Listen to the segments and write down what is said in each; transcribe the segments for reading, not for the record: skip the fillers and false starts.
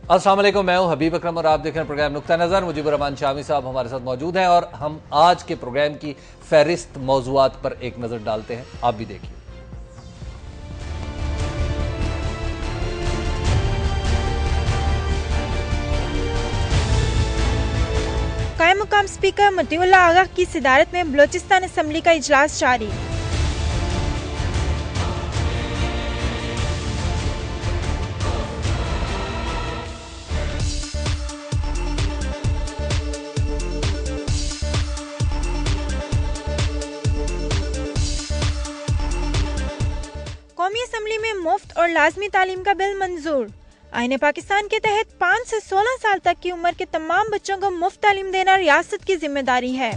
अस्सलाम वालेकुम, मैं हूं हबीब अकरम और आप देख रहे हैं प्रोग्राम नुक्ता नज़र। मुजीबुर रहमान शामी साहब हमारे साथ मौजूद हैं और हम आज के प्रोग्राम की फहरिस्त मौज़ूआत पर एक नज़र डालते हैं। आप भी देखिए। कायम मुकाम स्पीकर मतीउल्लाह आगा की सदारत में बलोचिस्तान असम्बली का इजलास जारी। कौमी असम्बली में मुफ्त और लाजमी तालीम का बिल मंजूर। आईने पाकिस्तान के तहत 5 से 16 साल तक की उम्र के तमाम बच्चों को मुफ्त तालीम देना रियासत की जिम्मेदारी है।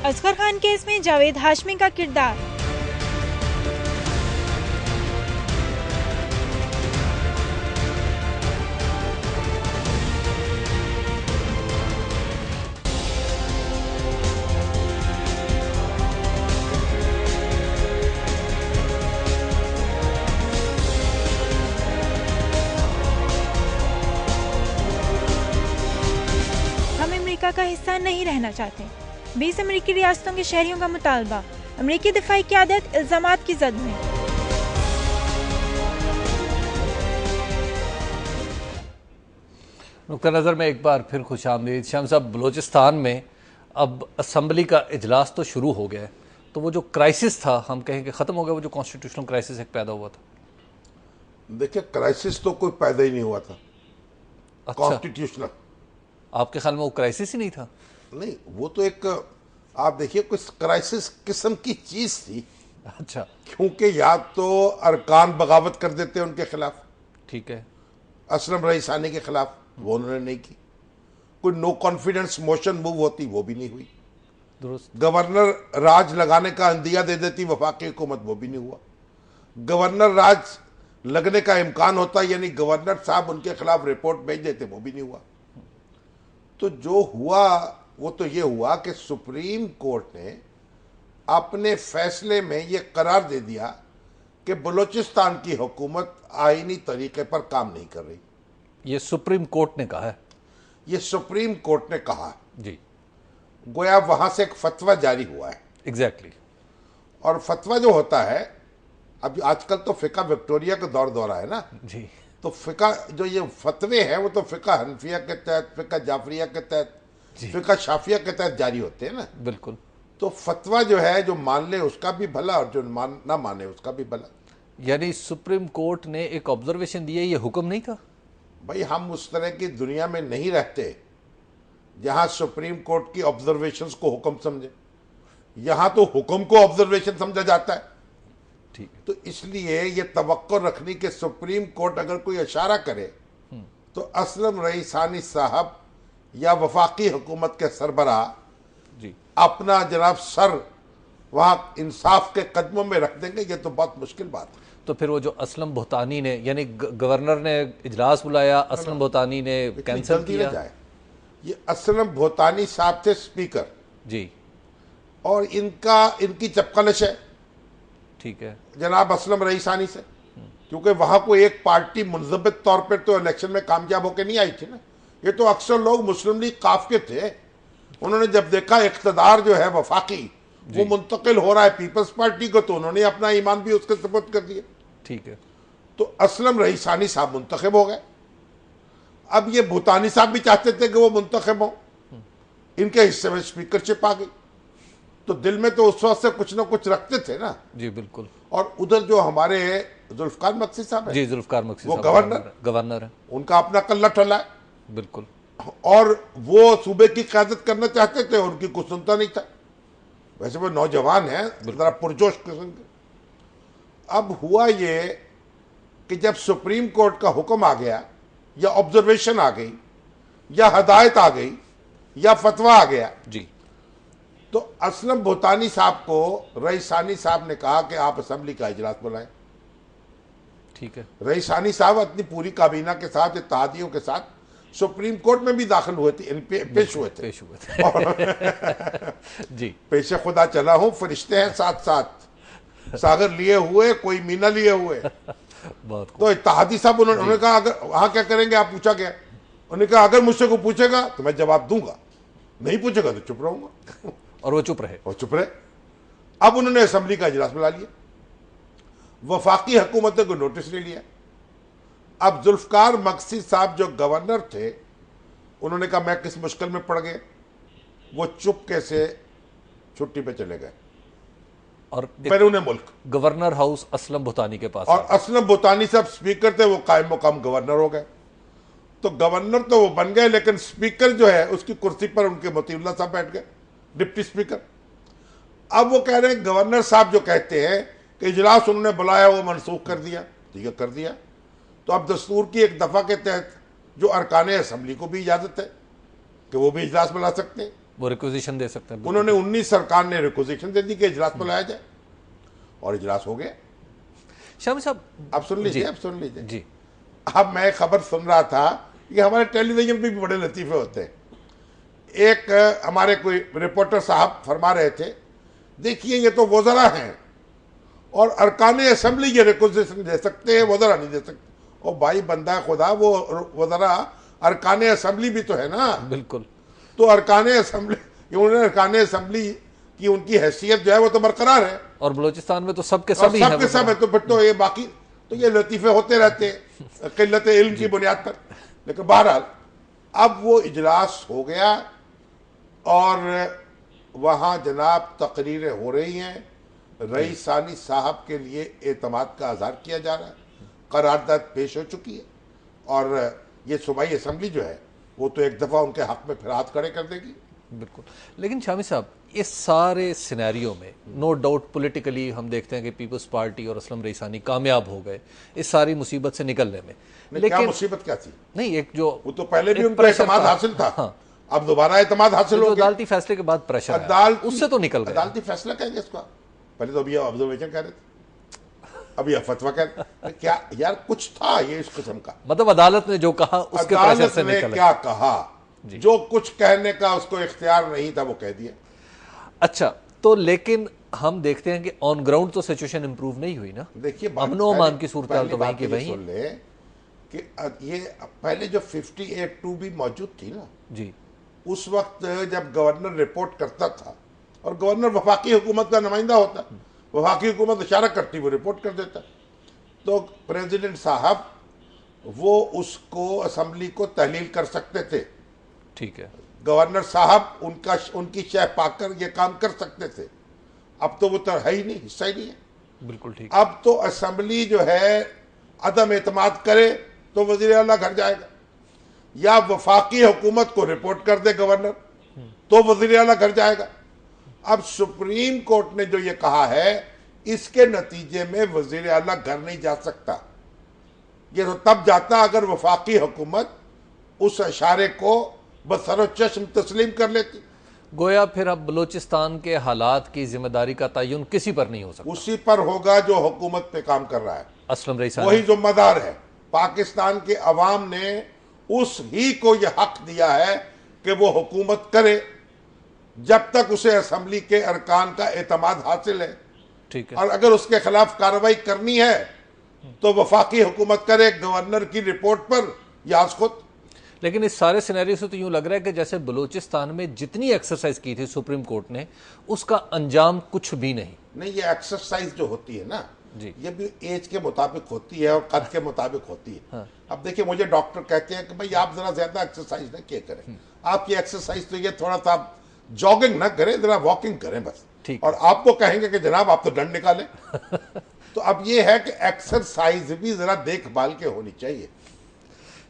असगर खान केस में जावेद हाशमी का किरदार। का हिस्सा नहीं रहना चाहते। 20 अमेरिकी रियासतों के शहरियों का मुतालबा। अमेरिकी दिफाई क़यादत इल्जामात की जद में। नुक्ता नज़र में एक बार फिर खुशामदीद। शाम साहब, बलोचिस्तान में अब असम्बली का इजलास तो शुरू हो गया है, तो वो जो क्राइसिस था हम कहें कि ख़त्म हो गया, वो जो कॉन्स्टिट्यूशनल क्राइसिस एक पैदा हुआ था। देखिए, क्राइसिस तो कोई पैदा ही नहीं हुआ था। अच्छा, कॉन्स्टिट्यूशनल आपके ख्याल में वो क्राइसिस ही नहीं था? नहीं, वो तो एक, आप देखिए, कुछ क्राइसिस किस्म की चीज थी। अच्छा, क्योंकि या तो अरकान बगावत कर देते उनके खिलाफ, ठीक है, असलम रईसानी के खिलाफ, वो उन्होंने नहीं की। कोई नो कॉन्फिडेंस मोशन मूव होती, वो भी नहीं हुई। दुरुस्त। गवर्नर राज लगाने का अंदिया दे देती वफाकी हुकूमत, वो भी नहीं हुआ। गवर्नर राज लगने का इम्कान होता, यानी गवर्नर साहब उनके खिलाफ रिपोर्ट भेज देते, वो भी नहीं हुआ। तो जो हुआ वो तो ये हुआ कि सुप्रीम कोर्ट ने अपने फैसले में ये करार दे दिया कि बलूचिस्तान की हुकूमत आईनी तरीके पर काम नहीं कर रही। ये सुप्रीम कोर्ट ने कहा है? ये सुप्रीम कोर्ट ने कहा है जी। गोया वहां से एक फतवा जारी हुआ है। एग्जैक्टली। और फतवा जो होता है, अभी आजकल तो फिका विक्टोरिया का दौर है ना जी, तो फिका जो ये फतवे हैं वो तो फिका हनफिया के तहत, फिका जाफरिया के तहत, फिका शाफिया के तहत जारी होते हैं ना। बिल्कुल। तो फतवा जो है, जो मान ले उसका भी भला और जो ना माने उसका भी भला। यानी सुप्रीम कोर्ट ने एक ऑब्जर्वेशन दी है, ये हुक्म नहीं था? भाई, हम उस तरह की दुनिया में नहीं रहते जहां सुप्रीम कोर्ट की ऑब्जर्वेशंस को हुक्म समझे। यहां तो हुक्म को ऑब्जर्वेशन समझा जाता है। ठीक। तो इसलिए ये तवक्को रखनी कि सुप्रीम कोर्ट अगर कोई इशारा करे तो असलम रईसानी साहब या वफाकी हुकूमत के सरबराह जी अपना जनाब सर वहां इंसाफ के कदमों में रख देंगे, ये तो बहुत मुश्किल बात है। तो फिर वो जो असलम बोहतानी ने, यानी गवर्नर ने इजलास बुलाया, असलम बोहतानी ने कैंसिल किया। जाए, ये असलम बोहतानी साहब थे स्पीकर जी, और इनकी चपकलश है, ठीक है, जनाब असलम रईसानी से। क्योंकि वहां कोई एक पार्टी मुनज़बित तौर पर तो इलेक्शन में कामयाब होकर नहीं आई थी ना। ये तो अक्सर लोग मुस्लिम लीग काफ के थे। उन्होंने जब देखा इख्तदार जो है वफाकी वो मुंतकिल हो रहा है पीपल्स पार्टी को, तो उन्होंने अपना ईमान भी उसके सुपुर्द कर दिया। ठीक है। तो असलम रईसानी साहब मुंतखब हो गए। अब ये भूतानी साहब भी चाहते थे कि वो मुंतखब हो, इनके हिस्से में स्पीकरशिप आ गई। तो दिल में तो उस वक्त से कुछ ना कुछ रखते थे ना। जी बिल्कुल। और उधर जो हमारे जुल्फकार मक्सी साहब है, जी जुल्फकार मक्सी वो साहब गवर्नर है, उनका अपना कल्ला ठल्ला है। बिल्कुल। और वो सूबे की क़यादत करना चाहते थे, उनकी कुछ सुनता नहीं था। वैसे वो नौजवान है, जरा पुरजोश किस्म के। अब हुआ ये कि जब सुप्रीम कोर्ट का हुक्म आ गया, या ऑब्जर्वेशन आ गई, या हदायत आ गई, या फतवा आ गया जी, तो असलम भूतानी साहब को रईसानी साहब ने कहा कि आप असम्बली का इजलास बुलाएं। ठीक है। रईसानी साहब अपनी पूरी काबीना के साथ, इत्तेहादियों के साथ सुप्रीम कोर्ट में भी दाखिल हुए थे, पेश हुए थे। पेश हुए थे जी। पेशे खुदा चला हूं, फरिश्ते हैं साथ साथ, सागर लिए हुए कोई मीना लिए हुए। बहुत तो इत्तेहादी साहब उन्होंने कहा अगर वहां क्या करेंगे आप, पूछा गया, उन्होंने कहा अगर मुझसे को पूछेगा तो मैं जवाब दूंगा, नहीं पूछेगा तो चुप रहूंगा। और वो चुप रहे। और चुप रहे। अब उन्होंने असेंबली का इजलास बुला लिया, वफाकी हुकूमत को नोटिस ले लिया। अब जुल्फकार मक्सी साहब जो गवर्नर थे, उन्होंने कहा मैं किस मुश्किल में पड़ गए, वो चुपके से छुट्टी पे चले गए और बैरून मुल्क। गवर्नर हाउस असलम भुतानी के पास, और असलम भुतानी साहब स्पीकर थे, वो कायम मुकाम गवर्नर हो गए। तो गवर्नर तो वो बन गए, लेकिन स्पीकर जो है उसकी कुर्सी पर उनके मोतीउल्लाह साहब बैठ गए, डिप्टी स्पीकर। अब वो कह रहे हैं गवर्नर साहब जो कहते हैं कि इजलास उन्होंने बुलाया वो मनसूख कर दिया, ठीक है कर दिया। तो अब दस्तूर की एक दफा के तहत जो अरकान असम्बली को भी इजाजत है कि वो भी इजलास बुला सकते हैं, वो रिक्वेजिशन दे सकते हैं। उन्होंने 19 सरकार ने रिक्वेजिशन दे दी कि इजलास बुलाया जाए, और इजलास हो गया। शामी साहब अब सुन लीजिए, अब सुन लीजिए जी। अब मैं खबर सुन रहा था कि हमारे टेलीविजन पे भी बड़े लतीफे होते हैं। एक हमारे कोई रिपोर्टर साहब फरमा रहे थे, देखिए ये तो वज़रा हैं और अरकान असम्बली ये रिक्वेजिशन दे सकते हैं, वज़रा नहीं दे सकते। और भाई बंदा खुदा, वो वज़रा अरकान असम्बली भी तो है ना। बिल्कुल। तो अरकान असम्बली, उन्होंने अरकान असम्बली की उनकी हैसियत जो है वो तो बरकरार है, और बलूचिस्तान में तो सबके और सब ही हैं। सबके सब है। तो फिर तो ये बाकी तो ये लतीफे होते रहते हैं किल्लत इल्म की बुनियाद पर। लेकिन बहरहाल अब वो इजलास हो गया और वहाँ जनाब तकरीरें हो रही हैं, रईस सानी साहब के लिए एतमाद का इजहार किया जा रहा है, करारदाद पेश हो चुकी है, और ये सूबाई असम्बली जो है वो तो एक दफ़ा उनके हक में फिर हाथ खड़े कर देगी। बिल्कुल। लेकिन शामी साहब, इस सारे सिनेरियो में नो डाउट पॉलिटिकली हम देखते हैं कि पीपल्स पार्टी और असलम रईसानी कामयाब हो गए इस सारी मुसीबत से निकलने में। लेकिन क्या मुसीबत क्या थी? नहीं, एक जो वो तो पहले भी एक उनका प्रेशर एतमाद था। हासिल था। हाँ। अब दोबारा एतमाद हासिल हो गया। अदालती फैसले के बाद प्रेशर आया, उससे तो निकल गए। अदालती फैसला कहेंगे इसको, पहले तो अभी ऑब्जर्वेशन कह रहे थे, अभी फतवा कह रहे। क्या यार कुछ था ये इस किस्म का, मतलब अदालत ने जो कहा उसके प्रेशर अदालत से ने निकल क्या कहा, जो कुछ कहने का उसको इख्तियार नहीं था वो कह दिया। अच्छा, तो लेकिन हम देखते हैं कि ऑन ग्राउंड तो सिचुएशन इंप्रूव नहीं हुई ना। देखिए अमनो अमान की सूरत हाल तो वहीं की वहीं सुन ले कि ये पहले जो 58(2) भी मौजूद थी ना जी, उस वक्त जब गवर्नर रिपोर्ट करता था, और गवर्नर वफाकी हुकूमत का नुमाइंदा होता, वफाकी हुकूमत इशारा करती वो रिपोर्ट कर देता, तो प्रेसिडेंट साहब वो उसको असम्बली को तहलील कर सकते थे। ठीक है। गवर्नर साहब उनकी शह पाकर ये काम कर सकते थे। अब तो वो तो है ही नहीं, हिस्सा ही नहीं है। बिल्कुल ठीक। अब तो असम्बली जो है अदम एतमाद करे तो वजीर आला घर जाएगा, या वफाकी हुकूमत को रिपोर्ट कर दे गवर्नर तो वजीर आला घर जाएगा। अब सुप्रीम कोर्ट ने जो ये कहा है, इसके नतीजे में वजीर आला घर नहीं जा सकता। ये तो तब जाता अगर वफाकी हुकूमत उस इशारे को बसरो चश्म तस्लीम कर लेती। गोया फिर अब बलूचिस्तान के हालात की जिम्मेदारी का तयन किसी पर नहीं हो सकता, उसी पर होगा जो हुकूमत पे काम कर रहा है, असलम रईसानी वही जिम्मेदार है। पाकिस्तान के अवाम ने उस ही को यह हक दिया है कि वो हुकूमत करे जब तक उसे असम्बली के अरकान का एतमाद हासिल है। ठीक है। और अगर उसके खिलाफ कार्रवाई करनी है तो वफाकी हुकूमत करे गवर्नर की रिपोर्ट पर या खुद। लेकिन इस सारे सिनेरियो से तो यूं लग रहा है कि जैसे बलूचिस्तान में जितनी एक्सरसाइज की थी सुप्रीम कोर्ट ने, उसका अंजाम कुछ भी नहीं। ये एक्सरसाइज जो होती है ना जी, ये भी एज के मुताबिक होती है और कद के मुताबिक होती है। हाँ। अब देखिए मुझे डॉक्टर कहते हैं कि भाई आप जरा ज्यादा एक्सरसाइज ना किया करें, आपकी एक्सरसाइज तो ये थोड़ा सा जॉगिंग ना करें, जरा वॉकिंग करें बस। ठीक। और आपको कहेंगे कि जनाब आप तो दंड निकालें। तो अब ये है कि एक्सरसाइज भी जरा देखभाल के होनी चाहिए।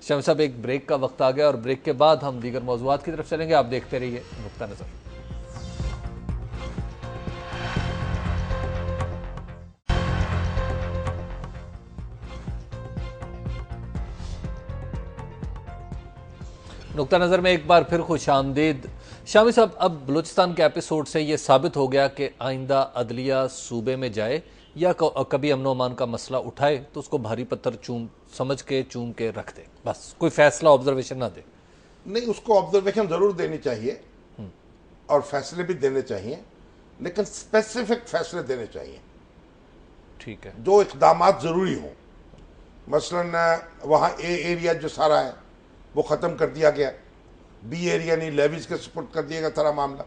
शम साहब, एक ब्रेक का वक्त आ गया और ब्रेक के बाद हम दीगर मौजूआत की तरफ चलेंगे। आप देखते रहिए नुक्ता नजर। नुक्ता नज़र में एक बार फिर खुश आमदीद। शामी साहब, अब बलूचिस्तान के एपिसोड से ये साबित हो गया कि आइंदा अदलिया सूबे में जाए या कभी अमन अमान का मसला उठाए तो उसको भारी पत्थर चूम के रख दे, बस कोई फैसला ऑब्जर्वेशन ना दे। नहीं, उसको ऑब्जर्वेशन जरूर देनी चाहिए और फैसले भी देने चाहिए, लेकिन स्पेसिफिक फैसले देने चाहिए। ठीक है। जो इकदाम जरूरी हों। मसलन वहाँ ए एरिया जो सारा है वो ख़त्म कर दिया गया, बी एरिया नहीं, लेवीज के सपोर्ट कर दिया गया सारा मामला,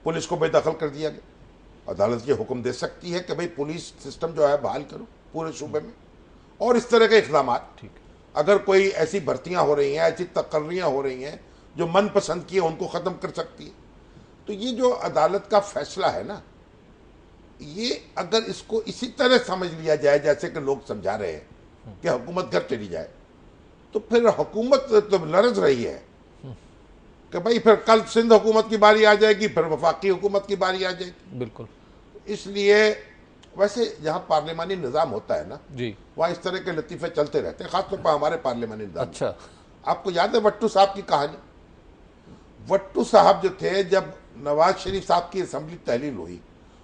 पुलिस को बेदखल कर दिया गया। अदालत ये हुक्म दे सकती है कि भाई पुलिस सिस्टम जो है बहाल करो पूरे सूबे में, और इस तरह के इकदाम। ठीक है। अगर कोई ऐसी भर्तियां हो रही हैं, ऐसी तकर्रियां हो रही हैं जो मन पसंद की है, उनको ख़त्म कर सकती है। तो ये जो अदालत का फैसला है ना, ये अगर इसको इसी तरह समझ लिया जाए जैसे कि लोग समझा रहे हैं कि हुकूमत घर चली जाए, तो फिर हुकूमत तो लरज रही है कि भाई फिर कल सिंध हुकूमत की बारी आ जाएगी, फिर वफाकी हुकूमत की बारी आ जाएगी। बिल्कुल। इसलिए वैसे जहाँ पार्लिमानी निज़ाम होता है ना जी, वहाँ इस तरह के लतीफ़े चलते रहते हैं, खासतौर पर हमारे पार्लिमानी निज़ाम में। अच्छा। आपको याद है वट्टू साहब की कहानी? वट्टू साहब जो थे, जब नवाज शरीफ साहब की असम्बली तहलील हुई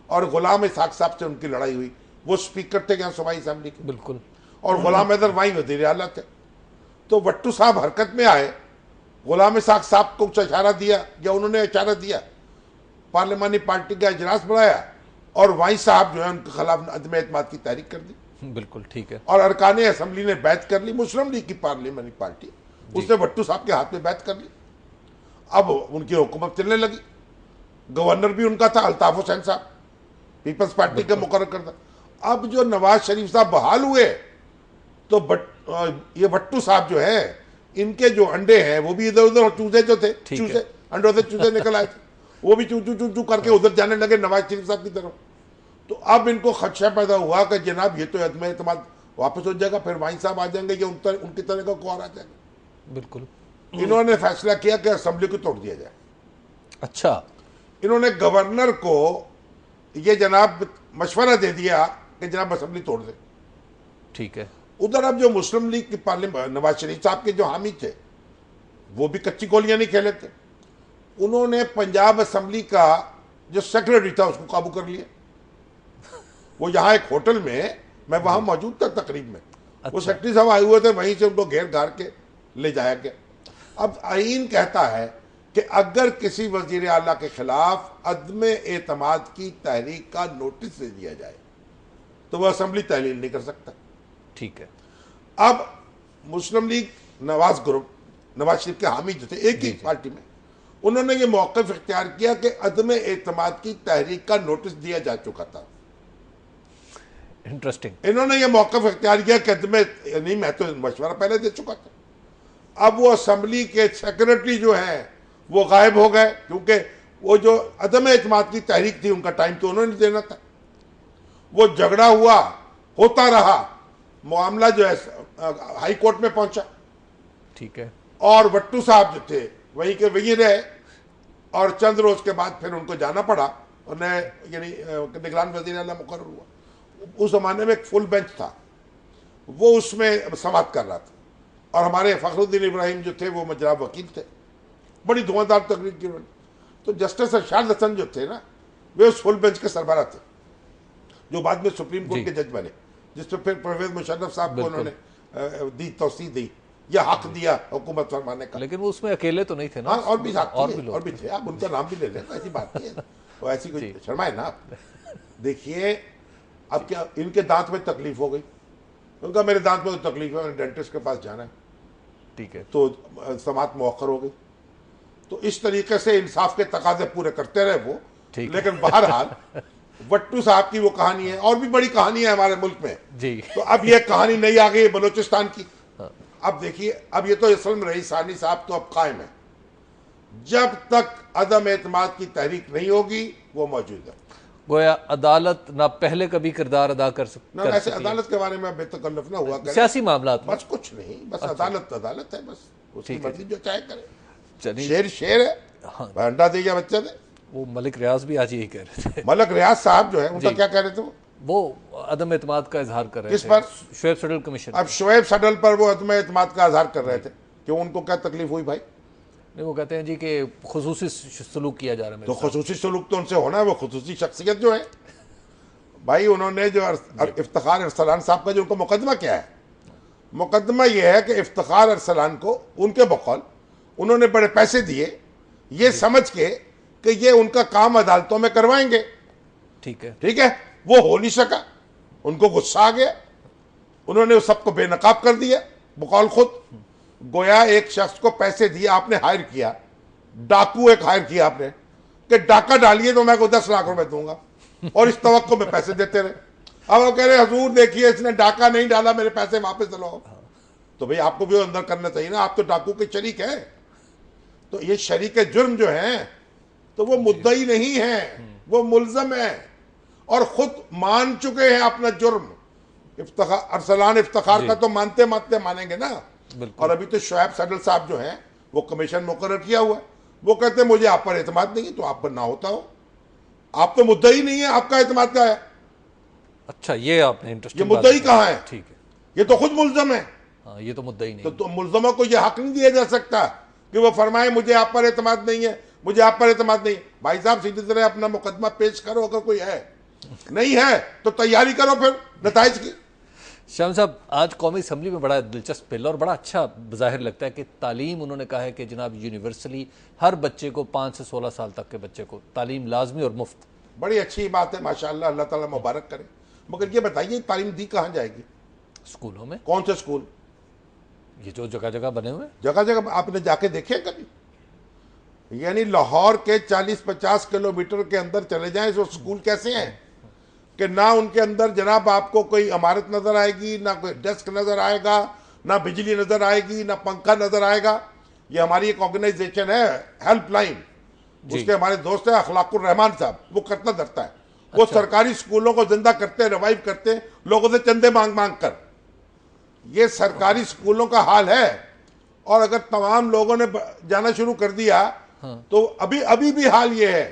और गुलाम इसहाक साहब से उनकी लड़ाई हुई, वो स्पीकर थे यहाँ सूबाई असम्बली के, बिल्कुल। और गुलाम हैदर वहीं वज़ीर आला थे। तो वट्टू साहब हरकत में आए, गुलाम इसहाक साहब को कुछ इशारा दिया या उन्होंने इशारा दिया, पार्लिमानी पार्टी का इजलास बुलाया और वाई साहब जो है उनके खिलाफ अदम एतमाद की तहरीक कर दी। बिल्कुल ठीक है। और अरकान असम्बली ने बैत कर ली, मुस्लिम लीग की पार्लियामेंट्री पार्टी, उसने भट्टू साहब के हाथ में बैत कर ली। अब उनकी हुकूमत चलने लगी। गवर्नर भी उनका था अल्ताफ हुसैन साहब, पीपल्स पार्टी का मुकर्रर करता। अब जो नवाज शरीफ साहब बहाल हुए तो ये भट्टू साहब जो है, इनके जो अंडे हैं वो भी इधर उधर, चूजे जो थे, चूजे अंडों से चूजे निकल आए थे, वो भी चू चू चू चू करके उधर जाने लगे नवाज शरीफ साहब की तरफ। तो अब इनको खदशा पैदा हुआ कि जनाब ये तो अदम एतमाद वापस हो जाएगा, फिर वाई साहब आ जाएंगे या उनकी तरह का कोर आ जाएगा। बिल्कुल। इन्होंने फैसला किया कि असेंबली को तोड़ दिया जाए। अच्छा। इन्होंने गवर्नर को ये जनाब मशवरा दे दिया कि जनाब असेंबली तोड़ दे। ठीक है। उधर अब जो मुस्लिम लीग की पार्लियामेंट, नवाज शरीफ साहब के जो हामी थे, वो भी कच्ची गोलियां नहीं खेले थे। उन्होंने पंजाब असेंबली का जो सेक्रेटरी था उसको काबू कर लिया। वो यहाँ एक होटल में, मैं वहां मौजूद था तकरीब में, वो सेक्रेटरी साहब आए हुए थे, वहीं से उनको घेर घार के ले जाया गया। अब आईन कहता है कि अगर किसी वजीर आला के खिलाफ अदम एतमाद की तहरीक का नोटिस दे दिया जाए तो वह असेंबली तहलील नहीं कर सकता। ठीक है। अब मुस्लिम लीग नवाज ग्रुप, नवाज शरीफ के हामी जो थे एक ही पार्टी में, उन्होंने ये मौक़िफ़ इख्तियार किया कि अदम एतमाद की तहरीक का नोटिस दिया जा चुका था। इंटरेस्टिंग। इन्होंने ये मौक़िफ़ इख्तियार किया कि नहीं, मैं तो मशवरा पहले दे चुका था। अब वो असेंबली के सेक्रेटरी जो हैं वो गायब हो गए, क्योंकि वो जो अदम एतमाद की तहरीक थी उनका टाइम तो उन्होंने देना था। वो झगड़ा हुआ, होता रहा, मामला जो है हाई कोर्ट में पहुंचा। ठीक है। और भट्टू साहब जो थे वहीं के वहीं रहे, और चंद रोज के बाद फिर उनको जाना पड़ा, उन्हें यानी निगरान वज़ीर आला मुकर्रर हुआ। उस जमाने में एक फुल बेंच था, वो उसमें समाअत कर रहा था, और हमारे फखरुद्दीन इब्राहिम जो थे वो मजरा वकील थे। बड़ी धुआंधार तकरीर की उन्होंने। तो जस्टिस अरशाद हसन जो थे ना, वे उस फुल बेंच के सरबराह थे, जो बाद में सुप्रीम कोर्ट के जज बने, जिसपे फिर परवेज मुशर्रफ साहब को उन्होंने दी, तौसीह दी या हक दिया हुकूमत फरमाने का। लेकिन वो उसमें अकेले तो नहीं थे ना। हाँ, और भी साथी और भी थे। आप उनका नाम भी ले लें, ऐसी बात नहीं है, वो ऐसी कोई शर्माए ना आप। देखिए, अब क्या इनके दांत में तकलीफ हो गई, उनका मेरे दांत में तो तकलीफ है, डेंटिस्ट के पास जाना है। ठीक है। तो समाअत मौखर हो गई। तो इस तरीके से इंसाफ के तकाजे पूरे करते रहे वो। लेकिन बहरहाल वट्टू साहब की वो कहानी है, और भी बड़ी कहानी है हमारे मुल्क में जी। तो अब ये कहानी नहीं आ गई बलोचिस्तान की। अब देखिए, अब ये तो असल में रईस सानी साहब तो अब कायम है, जब तक अदम एतमाद की तहरीक नहीं होगी वो मौजूद है। गोया अदालत ना पहले कभी किरदार अदा कर सकती ना ऐसे अदालत के बारे में बेतकल्लुफ ना हुआ करें, सियासी मामला बस कुछ नहीं, बस अदालत अदालत है, बस उसकी मर्जी जो चाहे करे। चलिए, शेर शेर है, अंडा दे या बच्चा दे। वो मलिक रियाज भी आज यही कह रहे थे। मलिक रियाज साहब जो है उनका क्या कह रहे थे? वो अदम एतमाद का इजहार कर रहे थे। किस पर? शुएब सडल कमीशन। अब शुएब सडल पर वो अदम एतमाद का इजहार कर रहे थे, क्यों, उनको क्या तकलीफ हुई भाई? नहीं, वो कहते हैं जी कि खुसूसी सलूक किया जा रहा है। तो खुसूसी सलूक तो उनसे होना है, वो खुसूसी शख्सियत जो है भाई। उन्होंने जो इफ्तिखार अरसलान साहब का जो उनका मुकदमा क्या है, मुकदमा यह है कि इफ्तिखार अरसलान को उनके बकौल उन्होंने बड़े पैसे दिए ये समझ के कि ये उनका काम अदालतों में करवाएंगे। ठीक है, ठीक है, वो हो नहीं सका, उनको गुस्सा आ गया, उन्होंने उस सबको बेनकाब कर दिया बकौल खुद। गोया एक शख्स को पैसे दिए, आपने हायर किया, डाकू एक हायर किया आपने कि डाका डालिए तो मैं को 10 लाख रुपए दूंगा, और इस तवक्को में पैसे देते रहे। अब वो कह रहे हजूर देखिए इसने डाका नहीं डाला, मेरे पैसे वापस दिलाओ। तो भाई आपको भी अंदर करना चाहिए ना, आप तो डाकू के शरीक है। तो ये शरीक जुर्म जो है तो वो मुद्दई नहीं है, वो मुल्जम है और खुद मान चुके हैं अपना जुर्म। अरसलान इफ्तिखार का तो मानते मानते मानेंगे ना। और अभी तो शोएब सडल साहब जो हैं वो कमीशन मुकर्रर किया हुआ है, वो कहते हैं मुझे आप पर एतमाद नहीं है, तो आप पर ना होता हो, आप तो मुद्दई नहीं है, आपका एतमाद क्या है? अच्छा, ये आपने ये इंटरेस्टिंग मुद्दई कहाँ है? ठीक है, ये तो खुद मुल्जम है। हाँ, ये तो मुद्दा ही नहीं। तो मुल्जमों को यह हक नहीं दिया जा सकता कि वो फरमाए मुझे आप पर एतमाद नहीं है, मुझे आप पर एतमाद नहीं। भाई साहब सीधी तरह अपना मुकदमा पेश करो, अगर कोई है, नहीं है तो तैयारी करो फिर नताइज की। श्याम साहब, आज कौमी असम्बली में बड़ा दिलचस्प बिल और बड़ा अच्छा ज़ाहिर लगता है कि तालीम, उन्होंने कहा है कि जनाब यूनिवर्सली हर बच्चे को 5 से 16 साल तक के बच्चे को तालीम लाजमी और मुफ्त। बड़ी अच्छी बात है, माशाल्लाह, अल्लाह ताला मुबारक करे। मगर ये बताइए तालीम दी कहाँ जाएगी? स्कूलों में। कौन से स्कूल? ये जो जगह जगह बने हुए, जगह जगह आपने जाके देखे कभी? यानी लाहौर के 40-50 किलोमीटर के अंदर चले जाएं तो स्कूल कैसे हैं कि ना उनके अंदर जनाब आपको कोई इमारत नजर आएगी, ना कोई डेस्क नजर आएगा, ना बिजली नजर आएगी, ना पंखा नजर आएगा। ये हमारी एक ऑर्गेनाइजेशन है हेल्पलाइन, उसके हमारे दोस्त है अखलाकुर रहमान साहब, वो करता धरता है। वो सरकारी स्कूलों को जिंदा करते, रिवाइव करते लोगों से चंदे मांग मांग कर। ये सरकारी स्कूलों का हाल है। और अगर तमाम लोगों ने जाना शुरू कर दिया तो अभी भी हाल ये है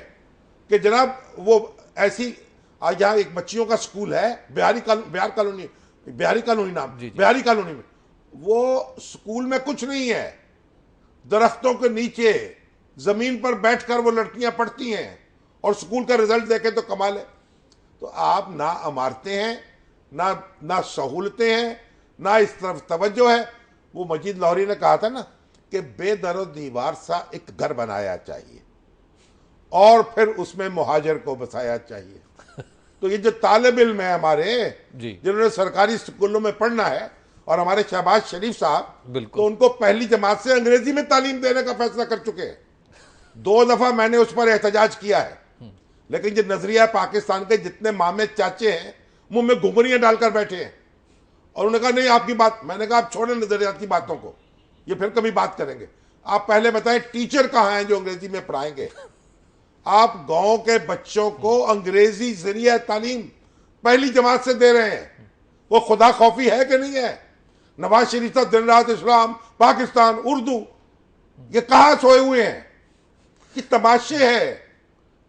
कि जनाब वो ऐसी, आज यहाँ एक बच्चियों का स्कूल है बिहारी कॉलोनी नाम, बिहारी कॉलोनी में, वो स्कूल में कुछ नहीं है, दरख्तों के नीचे जमीन पर बैठकर वो लड़कियां पढ़ती हैं और स्कूल का रिजल्ट देखें तो कमाल है। तो आप ना इमारतें हैं, ना सहूलतें हैं, ना इस तरफ तवज्जो है। वो मजीद लाहौरी ने कहा था ना कि बेदरो दीवार सा एक घर बनाया चाहिए और फिर उसमें मुहाजिर को बसाया चाहिए। तो ये जो तालिब इल्म है हमारे जिन्होंने सरकारी स्कूलों में पढ़ना है, और हमारे शहबाज शरीफ साहब तो उनको पहली जमात से अंग्रेजी में तालीम देने का फैसला कर चुके हैं। 2 दफा मैंने उस पर एहतजाज किया है, लेकिन जो नजरिया पाकिस्तान के जितने मामे चाचे हैं मुंह में घुंघरियां डालकर बैठे हैं और उन्होंने कहा नहीं आपकी बात। मैंने कहा आप छोड़ें नजरियात की बातों को, ये फिर कभी बात करेंगे। आप पहले बताएं टीचर कहाँ हैं जो अंग्रेजी में पढ़ाएंगे? आप गांव के बच्चों को अंग्रेजी जरिया तालीम पहली जमात से दे रहे हैं, वो खुदा खौफी है कि नहीं है? नवाज शरीफ साहब दिन रात इस्लाम, पाकिस्तान, उर्दू, ये कहाँ सोए हुए हैं? कि तमाशे है।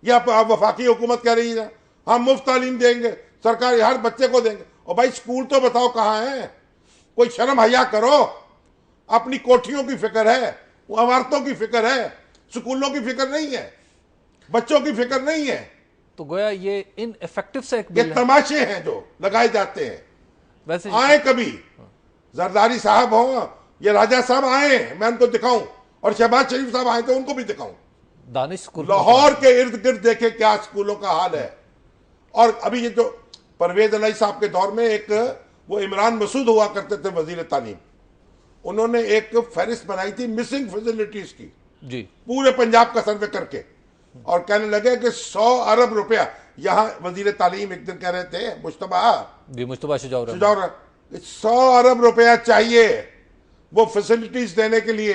या आप वफाकी हुकूमत कह रही है हम मुफ्त तालीम देंगे, सरकारी हर बच्चे को देंगे। और भाई स्कूल तो बताओ कहाँ है? कोई शर्म हया करो। अपनी कोठियों की फिक्र है, इमारतों की फिक्र है, स्कूलों की फिक्र नहीं है, बच्चों की फिक्र नहीं है। तो गोया ये इनइफेक्टिव से एक ये तमाशे हैं जो लगाए जाते हैं। वैसे आए कभी जरदारी साहब हो या राजा साहब आए, मैं उनको दिखाऊं, और शहबाज शरीफ साहब आए तो उनको भी दिखाऊं। दानिश स्कूल लाहौर के इर्द गिर्द देखे क्या स्कूलों का हाल है। और अभी ये जो परवेज अलाई साहब के दौर में एक वो इमरान मसूद हुआ करते थे वजीर तालीम, उन्होंने एक फहरिस्त बनाई थी मिसिंग फैसिलिटीज की जी, पूरे पंजाब का सर्वे करके, और कहने लगे कि 100 अरब रुपया, यहाँ वजीर तालीम एक दिन कह रहे थे मुश्तबा शुजाउर, 100 अरब रुपया चाहिए वो फैसिलिटीज देने के लिए।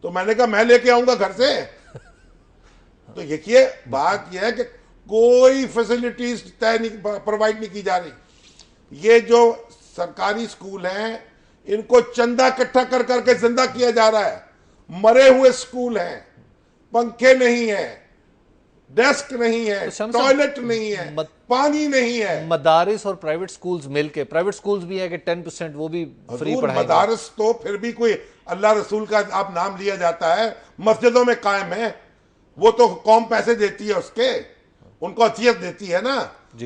तो मैंने कहा मैं लेके आऊंगा घर से। तो देखिए बात यह है कि कोई फैसिलिटीज तय नहीं, प्रोवाइड नहीं की जा रही। ये जो सरकारी स्कूल हैं इनको चंदा इकट्ठा कर करके जिंदा किया जा रहा है। मरे हुए स्कूल हैं, पंखे नहीं है, डेस्क नहीं है, टॉयलेट नहीं है, पानी नहीं है। मदारिस और प्राइवेट स्कूल्स मिलके, प्राइवेट स्कूल्स भी है कि 10% वो भी फ्री पढ़ाएंगे। मदारिस तो फिर भी कोई अल्लाह रसूल का आप नाम लिया जाता है, मस्जिदों में कायम है, वो तो कौम पैसे देती है, उसके उनको अतियत देती है ना।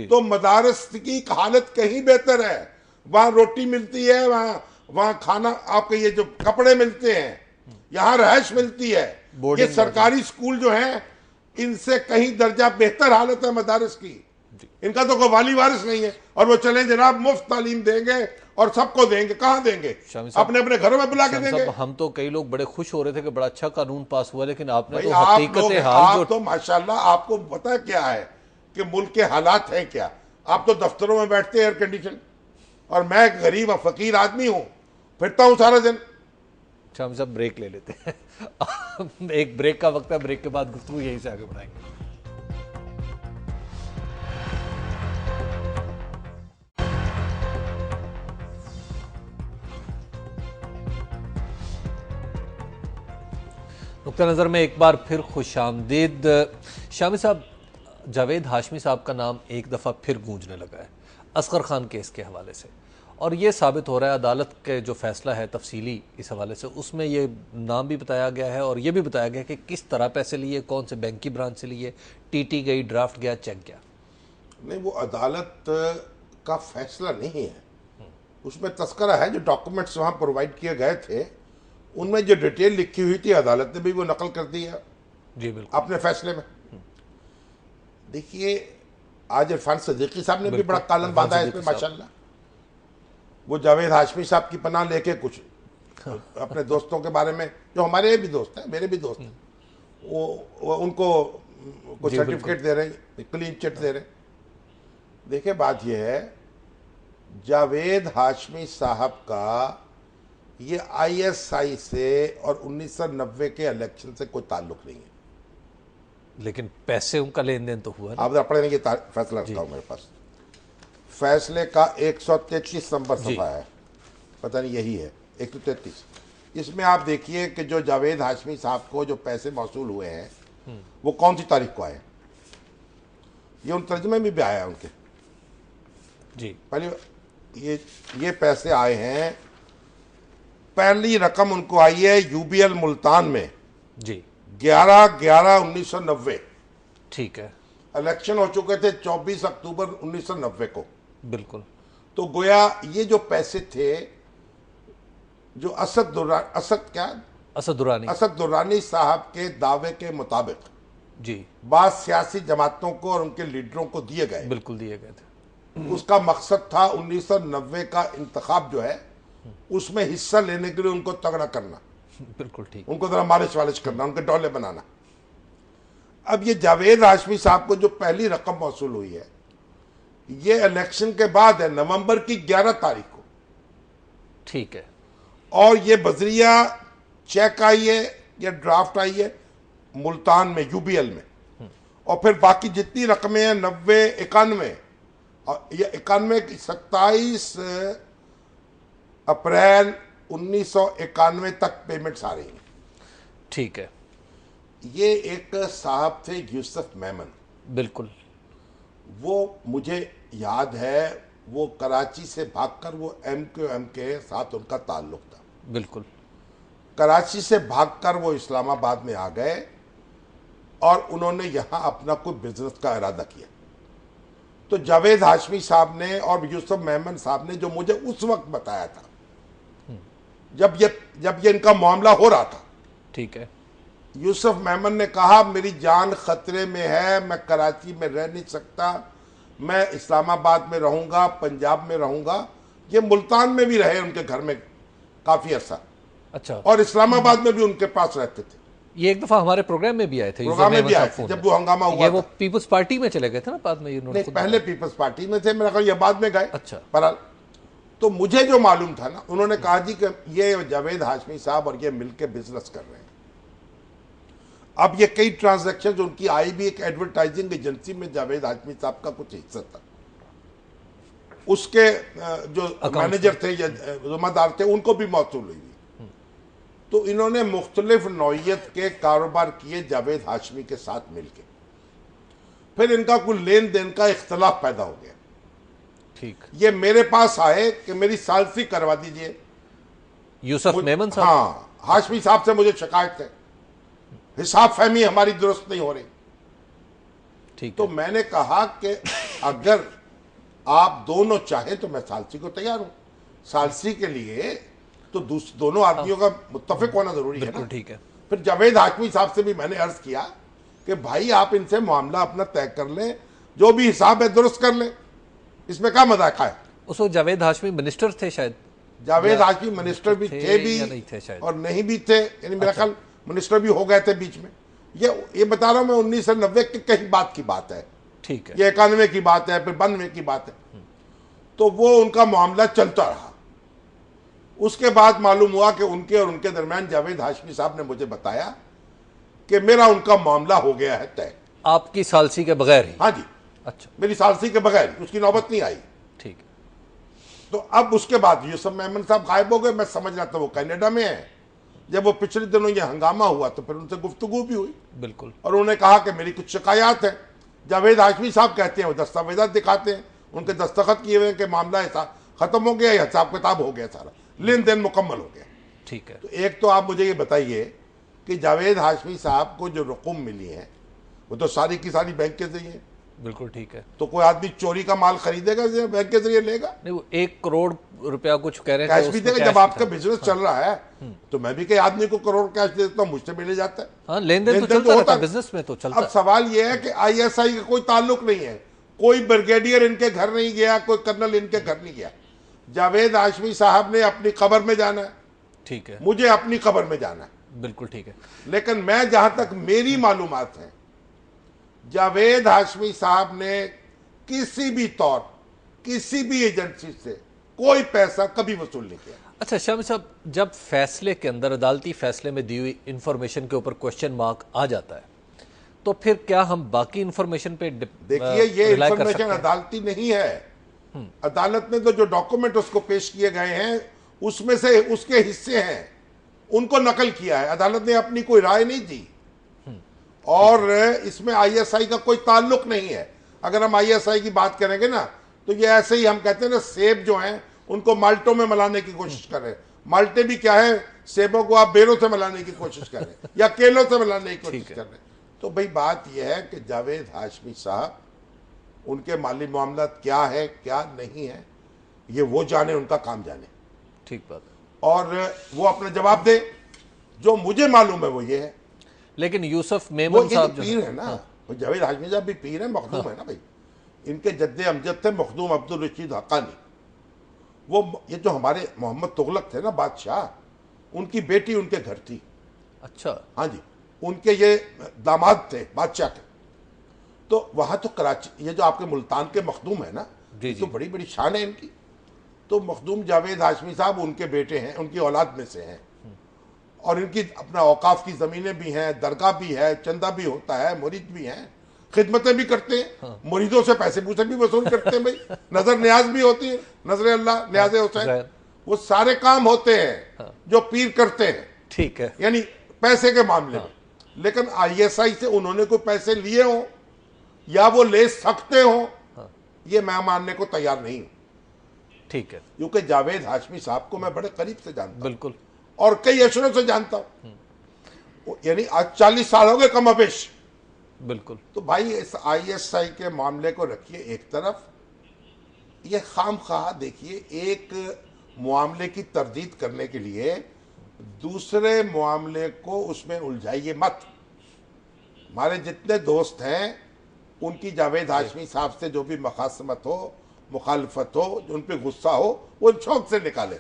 तो मदारिस की हालत कहीं बेहतर है, वहां रोटी मिलती है, वहां खाना, आपके ये जो कपड़े मिलते हैं, यहां रहश मिलती है। ये बोर्डिंग सरकारी स्कूल जो हैं इनसे कहीं दर्जा बेहतर हालत है मदारिस की। इनका तो कोई वाली वारिस नहीं है और वो चले जनाब मुफ्त तालीम देंगे और सबको देंगे। कहां देंगे? शामी साहब- अपने अपने घरों में बुला के शामी देंगे। साहब, हम तो कई लोग बड़े खुश हो रहे थे कि बड़ा अच्छा कानून पास हुआ, लेकिन आपने भाई तो आप हकीकत लोग हाल जो आप तो माशाल्लाह आपको पता क्या है कि मुल्क के हालात हैं क्या। आप तो दफ्तरों में बैठते हैं एयर कंडीशन, और मैं एक गरीब और फकीर आदमी हूं, फिरता हूं सारा दिन। शामी साहब ब्रेक ले लेते हैं एक ब्रेक का वक्त है, ब्रेक के बाद गुफ्तगू यहीं से आगे बढ़ाएंगे। नुक्ता नज़र में एक बार फिर खुशामदीद। शामी साहब, जावेद हाशमी साहब का नाम एक दफ़ा फिर गूंजने लगा है असगर खान केस के हवाले से, और ये साबित हो रहा है अदालत के जो फैसला है तफसीली इस हवाले से, उसमें ये नाम भी बताया गया है और ये भी बताया गया कि किस तरह पैसे लिए, कौन से बैंक की ब्रांच से लिए, टीटी गई, ड्राफ्ट गया, चेक गया। नहीं, वो अदालत का फैसला नहीं है, उसमें तस्करा है। जो डॉक्यूमेंट्स वहां प्रोवाइड किए गए थे उनमें जो डिटेल लिखी हुई थी अदालत ने भी वो नकल कर दी है जी बिल्कुल अपने फैसले में। देखिए, आज इरफान सदीकी साहब ने भी बड़ा कालम बांधा है इसमें माशाल्लाह। वो जावेद हाशमी साहब की पनाह लेके कुछ अपने दोस्तों के बारे में, जो हमारे भी दोस्त हैं, मेरे भी दोस्त हैं, वो उनको कुछ जी, सर्टिफिकेट दे रहे हैं, क्लीन चिट दे रहे हैं। देखिए, बात यह है, जावेद हाशमी साहब का ये ISI से और 1990 के इलेक्शन से कोई ताल्लुक नहीं है। लेकिन पैसे उनका लेन देन तो हुआ ना। आप जरा पढ़े, ये फैसला रखता हूं मेरे पास। फैसले का 133 नंबर सफा है, पता नहीं यही है 133। इसमें आप देखिए कि जो जावेद हाशमी साहब को जो पैसे मौसूल हुए हैं वो कौन सी तारीख को आए। ये उन तर्जमे में भी आया है उनके। जी, पहले ये पैसे आए हैं, पहली रकम उनको आई है UBL मुल्तान में जी 11/11/1990। ठीक है, इलेक्शन हो चुके थे 24 अक्टूबर 1990 को। बिल्कुल तो गोया ये जो पैसे थे जो असद दुरानी साहब के दावे के मुताबिक जी बाद सियासी जमातों को और उनके लीडरों को दिए गए, बिल्कुल दिए गए थे। उसका मकसद था 1990 का इंतखाब जो है उसमें हिस्सा लेने के लिए उनको तगड़ा करना, बिल्कुल ठीक। उनको जरा मालिश वालिश करना, उनके डोले बनाना। अब ये जावेद हाशमी साहब को जो पहली रकम मौसूल हुई है ये इलेक्शन के बाद है, नवंबर की 11 तारीख को। ठीक है, और ये बजरिया चेक आई है या ड्राफ्ट आई है मुल्तान में UBL में, और फिर बाकी जितनी रकमें हैं 90, 91 और ये 91 की 27 अप्रैल 1991 तक पेमेंट्स आ रही हैं। ठीक है, ये एक साहब थे यूसुफ मेमन, बिल्कुल वो मुझे याद है, वो कराची से भागकर वो MQM के साथ उनका ताल्लुक था। बिल्कुल, कराची से भागकर वो इस्लामाबाद में आ गए और उन्होंने यहाँ अपना कोई बिजनेस का इरादा किया। तो जावेद हाशमी साहब ने और यूसुफ मेमन साहब ने जो मुझे उस वक्त बताया था जब ये इनका मामला हो रहा था, ठीक है, यूसुफ मेमन ने कहा मेरी जान खतरे में है, मैं कराची में रह नहीं सकता, मैं इस्लामाबाद में रहूंगा, पंजाब में रहूंगा। ये मुल्तान में भी रहे उनके घर में काफी अरसा, अच्छा, और इस्लामाबाद में भी उनके पास रहते थे। ये एक दफा हमारे प्रोग्राम में भी आए थे, प्रोग्राम में भी आए थे जब वो हंगामा हुआ ये वो था। पीपल्स पार्टी में चले गए थे ना बाद में, नहीं, पहले पीपल्स पार्टी में थे, मेरा ख्याल ये बाद में गए। अच्छा, पर तो मुझे जो मालूम था ना, उन्होंने कहा जी कि ये जावेद हाशमी साहब और ये मिलके बिजनेस कर रहे हैं। अब ये कई ट्रांजैक्शन उनकी आई भी एक एडवर्टाइजिंग एजेंसी में जावेद हाशमी साहब का कुछ हिस्सा था, उसके जो मैनेजर थे या जिम्मेदार थे उनको भी मौसूल हुई। तो इन्होंने मुख्तलिफ नौइयत के कारोबार किए जावेद हाशमी के साथ मिलकर, फिर इनका कोई लेन देन का इख्तलाफ पैदा हो गया। ठीक, ये मेरे पास आए कि मेरी सालसी करवा दीजिए। यूसुफ मेमन साहब, हाँ, हाशमी साहब से मुझे शिकायत है, हिसाब फहमी हमारी दुरुस्त नहीं हो रही। ठीक, तो मैंने कहा कि अगर आप दोनों चाहें तो मैं सालसी को तैयार हूं। सालसी के लिए तो दोनों आदमियों का मुत्तफिक होना जरूरी है बिल्कुल ना। ठीक है। फिर जावेद हाशमी साहब से भी मैंने अर्ज किया कि भाई आप इनसे मामला अपना तय कर लें, जो भी हिसाब है दुरुस्त कर लें, इसमें क्या मजाक है। उस वक्त जावेद हाशमी मिनिस्टर थे शायद, जावेद हाशमी मिनिस्टर भी थे भी या नहीं थे शायद, और नहीं भी थे, यानी मेरा ख्याल मिनिस्टर भी हो गए थे बीच में। ये बता रहा हूं मैं 1990 के कहीं बात की बात है, ठीक है। ये 91 की बात है, फिर 92 की बात है। तो वो उनका मामला चलता रहा। उसके बाद मालूम हुआ कि उनके और उनके दरमियान जावेद हाशमी साहब ने मुझे बताया कि मेरा उनका मामला हो गया है तय, आपकी सालसी के बगैर ही? हाँ जी, अच्छा, मेरी सालसी के बगैर, उसकी नौबत नहीं आई। ठीक है। तो अब उसके बाद यूसुफ मेमन साहब गायब हो गए। मैं समझ रहा था वो कनाडा में है। जब वो पिछले दिनों ये हंगामा हुआ तो फिर उनसे गुफ्तगू भी हुई, बिल्कुल। और उन्होंने कहा कि मेरी कुछ शिकायत है। जावेद हाशमी साहब कहते हैं, वो दस्तावेजात दिखाते हैं, उनके दस्तखत किए हुए कि मामला ऐसा खत्म हो गया, हिसाब किताब हो गया, सारा लेन देन मुकम्मल हो गया। ठीक है। तो एक तो आप मुझे ये बताइए कि जावेद हाशमी साहब को जो रकूम मिली है वो तो सारी की सारी बैंक के जरिए। बिल्कुल ठीक है। तो कोई आदमी चोरी का माल खरीदेगा जो बैंक के जरिए लेगा? नहीं, वो 1 करोड़ रुपया कुछ कह रहे थे, कैश भी उसमें देगा। कैश जब भी आपका था। बिजनेस चल रहा है तो मैं भी कई आदमी को करोड़ कैश दे देता हूँ, मुझसे भी ले जाता है। हाँ, लेन देन तो लेन-देन चलता होता रहता है, है। बिजनेस में तो चलता अब सवाल यह है कि आईएसआई का कोई ताल्लुक नहीं है, कोई ब्रिगेडियर इनके घर नहीं गया, कोई कर्नल इनके घर नहीं गया। जावेद हाशमी साहब ने अपनी कब्र में जाना है, ठीक है, मुझे अपनी कब्र में जाना है। बिल्कुल ठीक है। लेकिन मैं जहां तक मेरी मालूमात है, जावेद हाशमी साहब ने किसी भी तौर किसी भी एजेंसी से कोई पैसा कभी वसूल नहीं किया। अच्छा शामी साहब, जब फैसले के अंदर, अदालती फैसले में दी हुई इंफॉर्मेशन के ऊपर क्वेश्चन मार्क आ जाता है, तो फिर क्या हम बाकी इंफॉर्मेशन पे देखिए, ये इंफॉर्मेशन अदालती नहीं है। अदालत ने तो जो डॉक्यूमेंट उसको पेश किए गए हैं उसमें से उसके हिस्से हैं, उनको नकल किया है। अदालत ने अपनी कोई राय नहीं दी, और इसमें आईएसआई का कोई ताल्लुक नहीं है। अगर हम आईएसआई की बात करेंगे ना, तो ये ऐसे ही हम कहते हैं ना, सेब जो हैं उनको माल्टों में मिलाने की कोशिश कर रहे हैं। माल्टे भी क्या है, सेबों को आप बेरों से मिलाने की कोशिश कर रहे हैं या केलों से मिलाने की कोशिश कर रहे हैं। तो भाई बात यह है कि जावेद हाशमी साहब, उनके माली मामला क्या है क्या नहीं है, ये वो जाने, उनका काम जाने। ठीक बात है। और वो अपना जवाब दे। जो मुझे मालूम है वो ये है। लेकिन यूसुफ वो मेमन ये साहब पीर है ना, वो जावेद हाशमी साहब भी पीर है, मखदूम है ना भाई। इनके जद्दे अमजद थे मखदूम अब्दुल रशीद हक्कानी। वो ये जो हमारे मोहम्मद तुगलक थे ना बादशाह, उनकी बेटी उनके घर थी। अच्छा, हाँ जी, उनके ये दामाद थे बादशाह के। तो वहां तो कराची, ये जो आपके मुल्तान के मखदूम है ना, जी, तो बड़ी बड़ी शान है इनकी। तो मखदूम जावेद हाशमी साहब उनके बेटे हैं, उनकी औलाद में से हैं। और इनकी अपना औकाफ की ज़मीनें भी हैं, दरगाह भी है, चंदा भी होता है, मुरीद भी हैं, खिदमतें भी करते हैं, मुरीदों से पैसे पूसे भी वसूल करते हैं भाई। नजर न्याज भी होती है, नजर अल्लाह, न्याज हुसैन, वो सारे काम होते हैं जो पीर करते हैं। ठीक है। यानी पैसे के मामले में। लेकिन आईएसआई से उन्होंने कोई पैसे लिए हों या वो ले सकते हों, ये मैं मानने को तैयार नहीं हूं। ठीक है, क्योंकि जावेद हाशमी साहब को मैं बड़े करीब से जानता हूं, बिल्कुल, और कई अशरों से जानता हूं। यानी आज 40 साल हो गए कमापेश। बिल्कुल। तो भाई इस आईएसआई के मामले को रखिए एक तरफ, ये खामखा देखिए, एक मामले की तरदीद करने के लिए दूसरे मामले को उसमें उलझाइए मत। हमारे जितने दोस्त हैं उनकी जावेद हाशमी साहब से जो भी मखासमत हो, मुखालफत हो, उन पे गुस्सा हो, वो शौक से निकाले,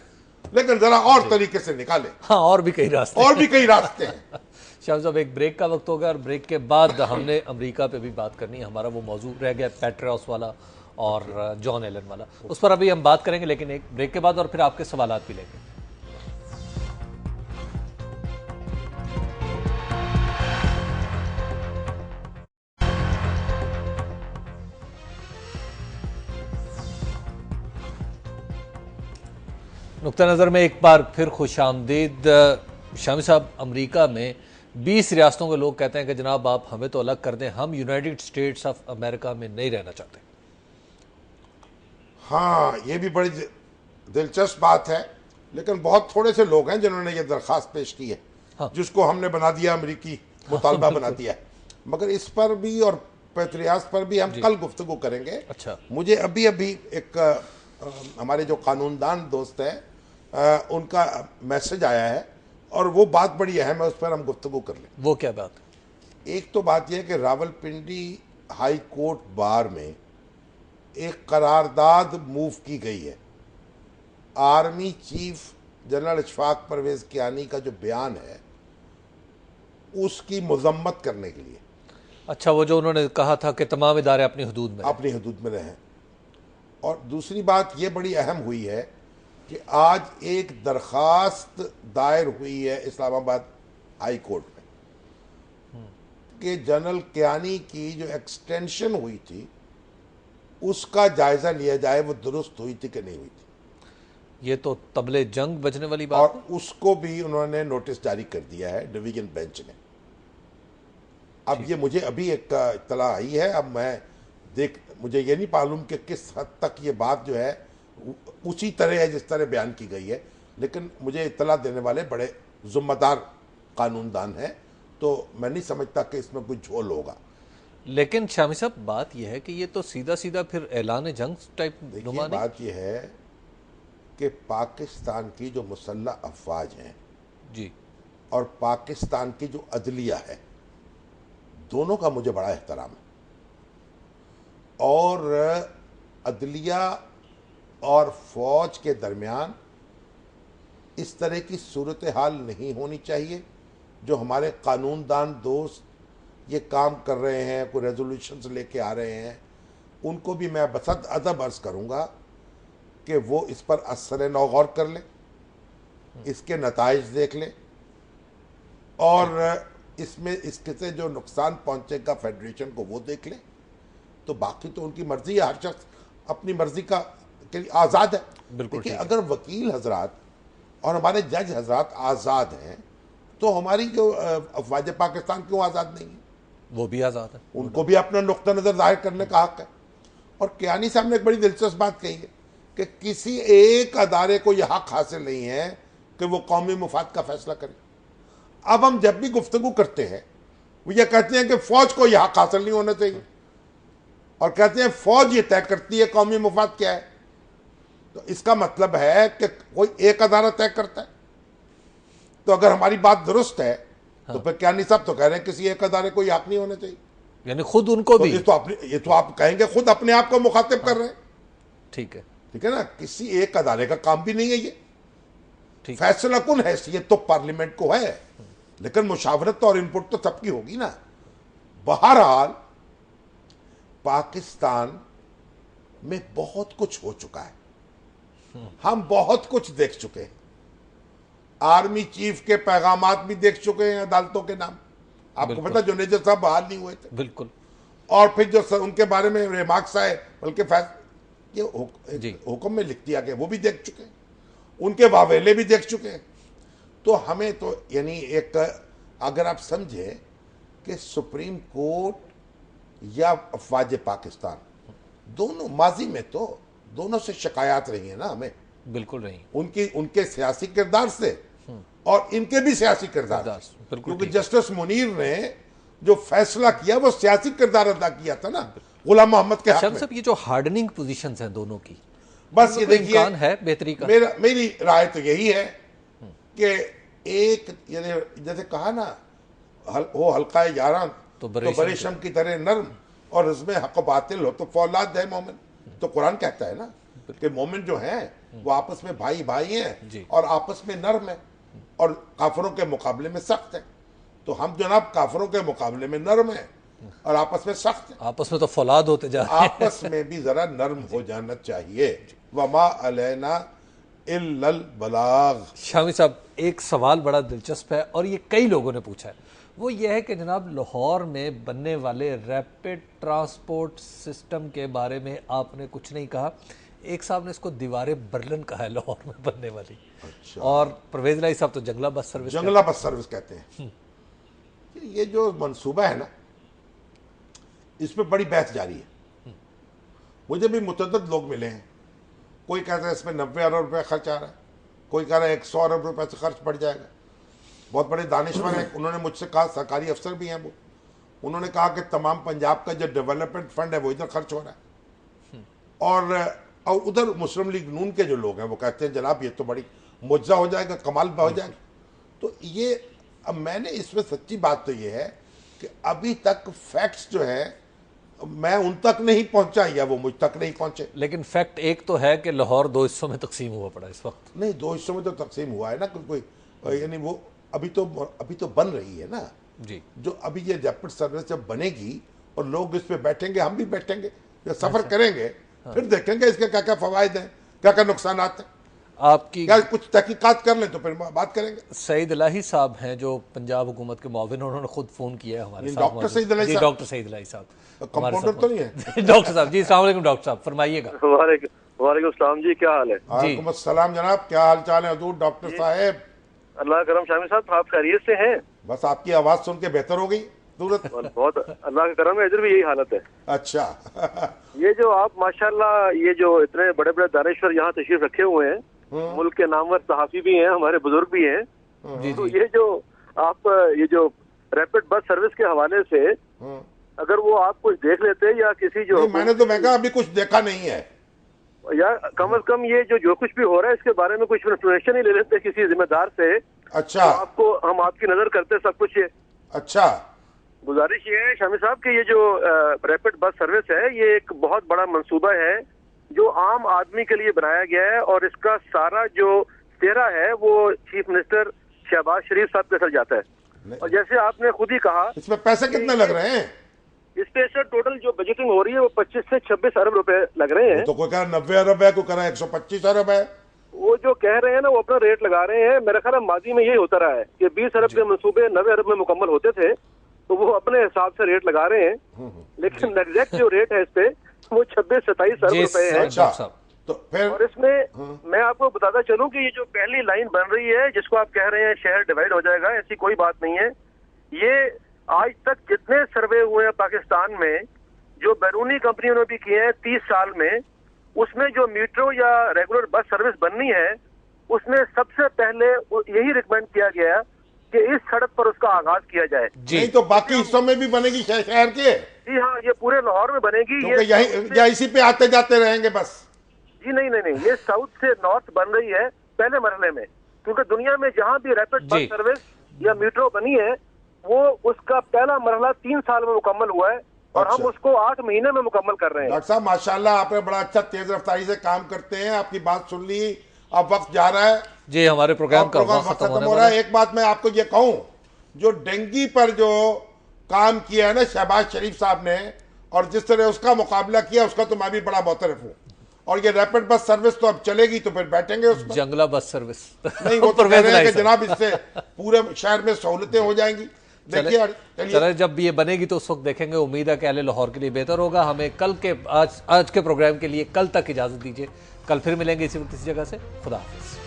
लेकिन जरा और तरीके से निकाले। हाँ, और भी कई रास्ते, और भी कई रास्ते हैं। शाम साहब, एक ब्रेक का वक्त होगा, और ब्रेक के बाद हमने अमेरिका पे भी बात करनी है। हमारा वो मौजू रह गया पैट्रियस वाला और जॉन एलन वाला, उस पर अभी हम बात करेंगे, लेकिन एक ब्रेक के बाद, और फिर आपके सवालात भी लेंगे। नुक्ता नज़र में एक बार फिर खुशामदीद। शामी साहब, अमेरिका में 20 रियासतों के लोग कहते हैं कि जनाब आप हमें तो अलग कर दें, हम यूनाइटेड स्टेट्स ऑफ अमेरिका में नहीं रहना चाहते। हाँ, ये भी बड़ी दिलचस्प बात है, लेकिन बहुत थोड़े से लोग हैं जिन्होंने ये दरख्वास्त पेश की है। हाँ। जिसको हमने बना दिया अमेरिकी मुतालबा बना दिया है। मगर इस पर भी और पैट्रियास पर भी हम कल गुफ्तगू करेंगे। अच्छा, मुझे अभी अभी एक हमारे जो कानूनदान दोस्त हैं उनका मैसेज आया है और वो बात बड़ी अहम है, उस पर हम गुफ्तगू कर लें। वो क्या बात है? एक तो बात यह है कि रावलपिंडी हाई कोर्ट बार में एक करारदाद मूव की गई है army chief general Ishfaq Parvez Kayani का जो बयान है उसकी मजम्मत करने के लिए। अच्छा, वो जो उन्होंने कहा था कि तमाम इदारे अपनी हदूद में अपनी हदूद में रहें। और दूसरी बात ये बड़ी अहम हुई है कि आज एक दरखास्त दायर हुई है इस्लामाबाद हाई कोर्ट में कि जनरल कियानी की जो एक्सटेंशन हुई थी उसका जायजा लिया जाए, वो दुरुस्त हुई थी कि नहीं हुई थी। ये तो तबले जंग बजने वाली बात और उसको भी उन्होंने नोटिस जारी कर दिया है डिवीजन बेंच ने। अब ये मुझे अभी एक इत्तला आई है, अब मैं मुझे ये नहीं मालूम कि किस हद तक ये बात जो है उसी तरह है जिस तरह बयान की गई है, लेकिन मुझे इत्तला देने वाले बड़े जिम्मेदार कानूनदान हैं, तो मैं नहीं समझता कि इसमें कोई झोल होगा। लेकिन शामी साहब, बात यह है कि ये तो सीधा सीधा फिर ऐलान जंग टाइप नुमा नहीं। बात यह है कि पाकिस्तान की जो मुसल्लह अफवाज हैं जी और पाकिस्तान की जो अदलिया है, दोनों का मुझे बड़ा एहतराम है। और अदलिया और फौज के दरमियान इस तरह की सूरत हाल नहीं होनी चाहिए। जो हमारे कानूनदान दोस्त ये काम कर रहे हैं, कोई रेजोल्यूशंस लेके आ रहे हैं, उनको भी मैं बसत अदब अर्ज करूँगा कि वो इस पर असर नौ गौर कर लें, इसके नताइज देख लें और इसमें इसके से जो नुकसान पहुंचेगा फेडरेशन को वो देख लें। तो बाकी तो उनकी मर्जी है, हर शख्स अपनी मर्जी का के लिए आज़ाद है। देखिए, अगर वकील हजरात और हमारे जज हजरात आज़ाद हैं तो हमारी जो अफवाज पाकिस्तान क्यों आज़ाद नहीं है? वो भी आज़ाद है, उनको भी अपना नुक्ता नज़र जाहिर करने का हक है। और कियानी साहब ने एक बड़ी दिलचस्प बात कही है कि किसी एक अदारे को यह हक हासिल नहीं है कि वो कौमी मुफाद का फैसला करे। अब हम जब भी गुफ्तगू करते हैं वो ये कहते हैं कि फौज को यह हक हासिल नहीं होना चाहिए और कहते हैं फौज ये तय करती है कौमी मुफाद क्या है। तो इसका मतलब है कि कोई एक अदारा तय करता है। तो अगर हमारी बात दुरुस्त है तो फिर कियानी साहब तो कह रहे हैं किसी एक अदारे को यह हक नहीं होना चाहिए, यानी खुद उनको भी। ये तो आप कहेंगे खुद अपने आप को मुखातिब कर रहे हैं। ठीक है ना, किसी एक अदारे का काम भी नहीं है ये। फैसला कुन हैसियत तो पार्लियामेंट को है, लेकिन मुशावरत और इनपुट तो सबकी होगी ना। बहरहाल पाकिस्तान में बहुत कुछ हो चुका है, हम बहुत कुछ देख चुके हैं। आर्मी चीफ के पैगामात भी देख चुके हैं अदालतों के नाम। आपको पता जुनेजर साहब बहाल नहीं हुए थे, बिल्कुल। और फिर जो उनके बारे में रिमार्क्स आए, बल्कि हुक्म में लिख दिया गया, वो भी देख चुके हैं। उनके वावेले भी देख चुके हैं। तो हमें तो यानी एक अगर आप समझे कि सुप्रीम कोर्ट या अफवाज पाकिस्तान दोनों माजी में तो दोनों से शिकायत रही है ना हमें, बिल्कुल रही, उनके सियासी किरदार से और इनके भी सियासी किरदार, क्योंकि जस्टिस मुनीर ने जो फैसला किया वो सियासी किरदार अदा किया था ना गुलाम मोहम्मद के हक में। ये जो हार्डनिंग पोजीशंस हैं दोनों की, बस ये देखिए है बेहतरी का। मेरी राय तो यही है कि एक जैसे कहा ना, हो हल्का यारान तो बरेशम की तरह नर्म और उसमें हक बातिल हो तो फौलाद है मोमिन। तो कुरान कहता है ना कि मोमिन जो हैं वो आपस में भाई भाई हैं और आपस में नर्म है और काफिरों के मुकाबले में सख्त है। तो हम जनाब काफिरों के मुकाबले में नर्म है और आपस में सख्त है। आपस में तो फौलाद होते जा रहे हैं। आपस में भी जरा नर्म हो जाना चाहिए। वमा अलैना इल्लल बलाग। शामी साहब, एक सवाल बड़ा दिलचस्प है और ये कई लोगों ने पूछा है, वो ये है कि जनाब लाहौर में बनने वाले रैपिड ट्रांसपोर्ट सिस्टम के बारे में आपने कुछ नहीं कहा। एक साहब ने इसको दीवारे बर्लिन कहा है लाहौर में बनने वाली। अच्छा। और परवेज लाई साहब तो जंगला बस सर्विस कहते हैं। ये जो मंसूबा है ना, इस पर बड़ी बहस जारी है। मुझे भी मुतअद्दिद लोग मिले हैं, कोई कहता है इसमें 90 अरब रुपये खर्च आ रहा है, कोई कह रहा है 100 अरब रुपये से खर्च बढ़ जाएगा। बहुत बड़े दानिशवर हैं, उन्होंने मुझसे कहा, सरकारी अफसर भी हैं वो, उन्होंने कहा कि तमाम पंजाब का जो डेवलपमेंट फंड है वो इधर खर्च हो रहा है। और उधर मुस्लिम लीग नून के जो लोग हैं वो कहते हैं जनाब ये तो बड़ी मुआवजा हो जाएगा, कमाल हो जाएगा। तो ये अब मैंने इसमें सच्ची बात तो ये है कि अभी तक फैक्ट्स जो है मैं उन तक नहीं पहुंचा या वो मुझ तक नहीं पहुंचे। लेकिन फैक्ट एक तो है कि लाहौर 2 हिस्सों में तकसीम हुआ पड़ा इस वक्त। नहीं, 2 हिस्सों में तो तकसीम हुआ है ना कोई, यानी वो अभी तो बन रही है ना जी। जो अभी ये रैपिड सर्विस जब बनेगी और लोग इस पे बैठेंगे, हम भी बैठेंगे, जब सफर करेंगे फिर देखेंगे इसके क्या क्या फवायद हैं, क्या क्या नुकसान हैं। आपकी क्या कुछ तहकीकात कर लें तो फिर बात करेंगे। सईद इलाही साहब हैं जो पंजाब हुकूमत के मुआविन, उन्होंने खुद फोन किया है हमारे साथ। डॉक्टर सईद इलाही साहब? डॉक्टर सईद इलाही साहब कंपाउंडर तो नहीं है? डॉक्टर साहब जी, अस्सलाम वालेकुम। डॉक्टर साहब फरमाइएगा। वालेकुम सलाम जी, क्या हाल है? वालेकुम अस्सलाम जनाब, क्या हाल चाल है हजूर डॉक्टर साहब? अल्लाह करम शामिल साहब, आप खैरियत से हैं? बस आपकी आवाज सुन के बेहतर हो गई सूरत। बहुत अल्लाह का करम है, इधर भी यही हालत है। अच्छा ये जो आप माशाल्लाह ये जो इतने बड़े बड़े दानेश्वर यहाँ तशरीफ रखे हुए हैं, मुल्क के नामवर सहाफी भी हैं, हमारे बुजुर्ग भी हैं, तो ये जो आप ये जो रैपिड बस सर्विस के हवाले से अगर वो आप कुछ देख लेते या किसी जो मैंने तो मैं कहा अभी कुछ देखा नहीं है, या कम से कम ये जो कुछ भी हो रहा है इसके बारे में कुछ इन्फॉर्मेशन ही ले लेते किसी जिम्मेदार से। अच्छा, तो आपको हम आपकी नजर करते सब कुछ। ये अच्छा, गुजारिश ये है शामी साहब कि ये जो रैपिड बस सर्विस है ये एक बहुत बड़ा मंसूबा है जो आम आदमी के लिए बनाया गया है, और इसका सारा जो चेहरा है वो चीफ मिनिस्टर शहबाज शरीफ साहब के सर जाता है। और जैसे आपने खुद ही कहा, इसमें पैसे कितने लग रहे हैं? इस पे सर टोटल जो बजटिंग हो रही है वो 25 से 26 अरब रुपए लग रहे हैं। तो कोई कह 90 अरब है, कोई कह रहा 125 अरब है। वो जो कह रहे हैं ना वो अपना रेट लगा रहे हैं। मेरा ख्याल है माजी में यही होता रहा है कि 20 अरब के मंसूबे 90 अरब में मुकम्मल होते थे, तो वो अपने हिसाब से रेट लगा रहे हैं, लेकिन एग्जैक्ट जो रेट है इस पे वो 26-27 अरब रुपए है। अच्छा, तो फिर और इसमें मैं आपको बताता चलूं कि ये जो पहली लाइन बन रही है जिसको आप कह रहे हैं शहर डिवाइड हो जाएगा, ऐसी कोई बात नहीं है। ये आज तक जितने सर्वे हुए हैं पाकिस्तान में जो बैरूनी कंपनियों ने भी किए हैं 30 साल में, उसमें जो मेट्रो या रेगुलर बस सर्विस बननी है उसमें सबसे पहले यही रिकमेंड किया गया कि इस सड़क पर उसका आगाज किया जाए। नहीं तो बाकी हिस्सों में भी बनेगी शहर के? जी हाँ, ये पूरे लाहौर में बनेगी। ये इसी पे आते जाते रहेंगे बस? जी नहीं, ये साउथ से नॉर्थ बन रही है पहले मरहले में, क्योंकि दुनिया में जहाँ भी रैपिड बस सर्विस या मेट्रो बनी है वो उसका पहला मरहला 3 साल में मुकम्मल हुआ है, और हम उसको 8 महीने में मुकम्मल कर रहे हैं। डॉक्टर साहब माशाल्लाह आपने बड़ा अच्छा तेज रफ्तारी से काम करते हैं। आपकी बात सुन ली, अब वक्त जा रहा है जी, हमारे प्रोग्राम का वक्त खत्म हो रहा है। एक बात मैं आपको ये कहूं, जो डेंगू पर जो काम किया है ना शहबाज शरीफ साहब ने, और जिस तरह उसका मुकाबला किया उसका तो मैं भी बड़ा मुतरफ हूँ। और ये रैपिड बस सर्विस तो अब चलेगी तो फिर बैठेंगे उसमें। जंगला बस सर्विस नहीं, वो तो कह रहे हैं कि जनाब इससे पूरे शहर में सहूलतें हो जाएंगी। चले जब ये बनेगी तो उस वक्त देखेंगे। उम्मीद है कि अहले लाहौर के लिए बेहतर होगा। हमें कल के आज के प्रोग्राम के लिए कल तक इजाजत दीजिए, कल फिर मिलेंगे इसी वक्त इसी जगह से। खुदा हाफिज।